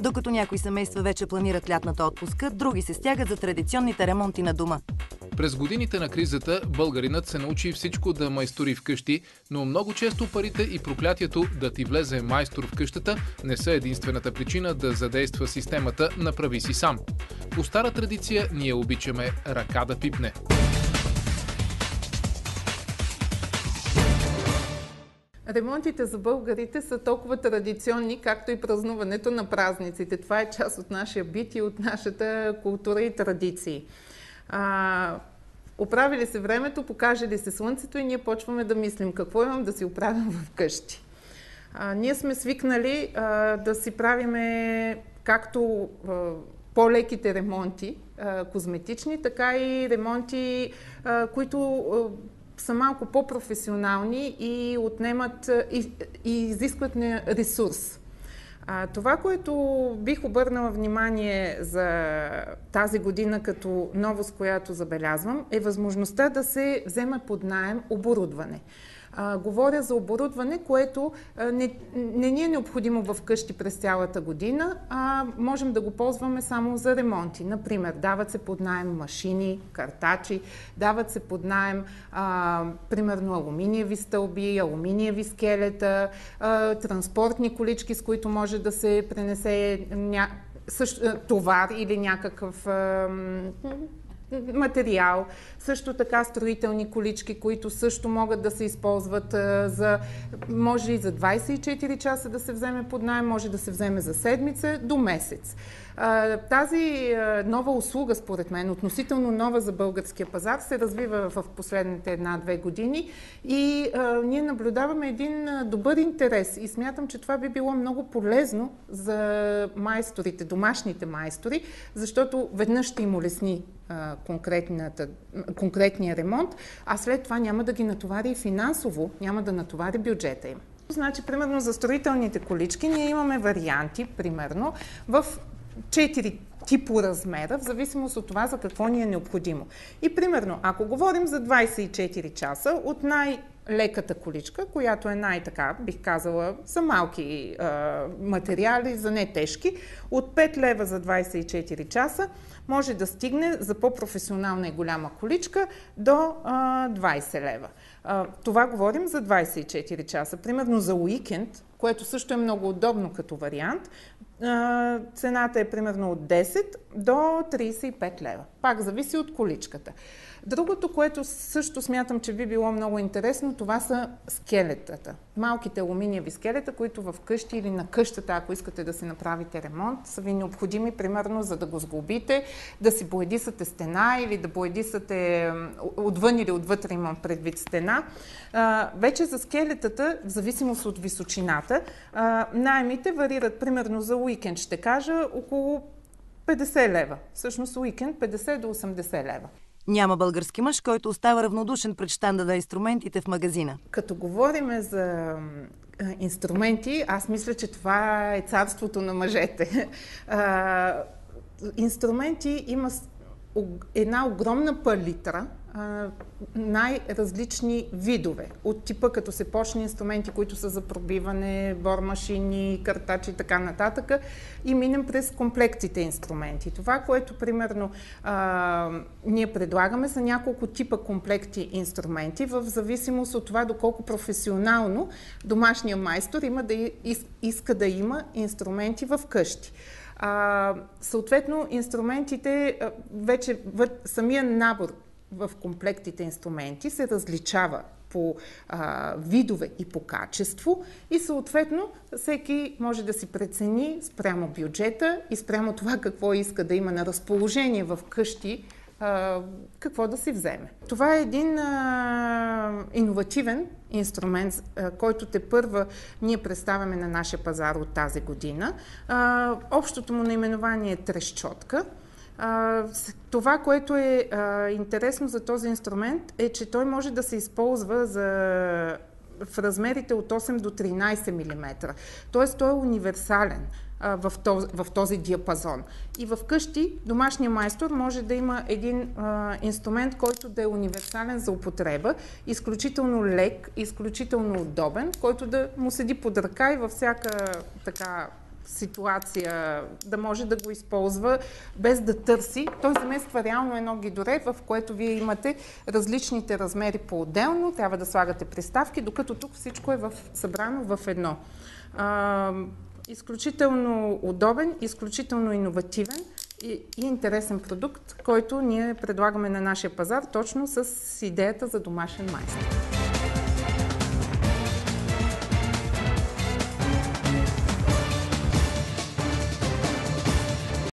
Докато някои семейства вече планират лятната отпуска, други се стягат за традиционните ремонти на дома. През годините на кризата българинът се научи всичко да майстори вкъщи, но много често парите и проклятието да ти влезе майстор в къщата не са единствената причина да задейства системата "направи си сам". По стара традиция ние обичаме ръка да пипне. Ремонтите за българите са толкова традиционни, както и празнуването на празниците. Това е част от нашия бит и от нашата култура и традиции. Оправи ли се времето, покаже ли се слънцето и ние почваме да мислим какво имам да си оправям вкъщи. Ние сме свикнали да си правиме както по-леките ремонти, козметични, така и ремонти, които са малко по-професионални и отнемат и изискват ресурс. Това, което бих обърнала внимание за тази година като новост, която забелязвам, е възможността да се вземе под наем оборудване. Говоря за оборудване, което не ни е необходимо в къщи през цялата година, а можем да го ползваме само за ремонти. Например, дават се под наем машини, картачи, дават се под наем примерно алуминиеви стълби, алуминиеви скелета, транспортни колички, с които може да се пренесе товар или някакъв материал, също така строителни колички, които също могат да се използват може и за 24 часа да се вземе под наем, може да се вземе за седмица до месец. Тази нова услуга, според мен, относително нова за българския пазар, се развива в последните 1-2 години и ние наблюдаваме един добър интерес и смятам, че това би било много полезно за майсторите, домашните майстори, защото веднъж ще им улесни конкретния ремонт, а след това няма да ги натовари финансово, няма да натовари бюджета им. Значи, примерно за строителните колички ние имаме варианти, примерно, в 4 типа размера, в зависимост от това за какво ни е необходимо. И примерно, ако говорим за 24 часа, от най-леката количка, която е най-така, бих казала, за малки материали, за не тежки, от 5 лева за 24 часа, може да стигне за по-професионална и голяма количка до 20 лева. Това говорим за 24 часа. Примерно за уикенд, което също е много удобно като вариант, цената е примерно от 10 до 35 лева. Пак зависи от количката. Другото, което също смятам, че би било много интересно, това са скелетата. Малките алуминиеви скелета, които в къщи или на къщата, ако искате да си направите ремонт, са ви необходими, примерно, за да го сглобите, да си боядисате стена или да боядисате отвън или отвътре, имам предвид стена. Вече за скелетата, в зависимост от височината, наемите варират, примерно за уикенд, ще кажа, около 50 лева. Всъщност уикенд 50 до 80 лева. Няма български мъж, който остава равнодушен пред щанда на инструментите в магазина. Като говорим за инструменти, аз мисля, че това е царството на мъжете. Инструменти има една огромна палитра, най-различни видове. От типа, като се почне инструменти, които са за пробиване, бормашини, картачи и така нататък, и минем през комплектите инструменти. Това, което примерно ние предлагаме, са няколко типа комплекти инструменти, в зависимост от това доколко професионално домашния майстор иска да има инструменти в къщи. Съответно, инструментите, вече самия набор в комплектите инструменти се различава по видове и по качество и съответно всеки може да си прецени спрямо бюджета и спрямо това какво иска да има на разположение в къщи, какво да си вземе. Това е един иновативен инструмент, който тепърва ние представяме на нашия пазар от тази година. Общото му наименование е трещотка. Това, което е интересно за този инструмент, е, че той може да се използва в размерите от 8 до 13 мм. Тоест той е универсален в този диапазон. И в къщи домашния майстор може да има един инструмент, който да е универсален за употреба, изключително лек, изключително удобен, който да му седи под ръка и във всяка така ситуация да може да го използва без да търси. Той замества реално едно гидоре, в което вие имате различните размери по-отделно, трябва да слагате приставки, докато тук всичко е събрано в едно. Изключително удобен, изключително иновативен и интересен продукт, който ние предлагаме на нашия пазар точно с идеята за домашен майстор.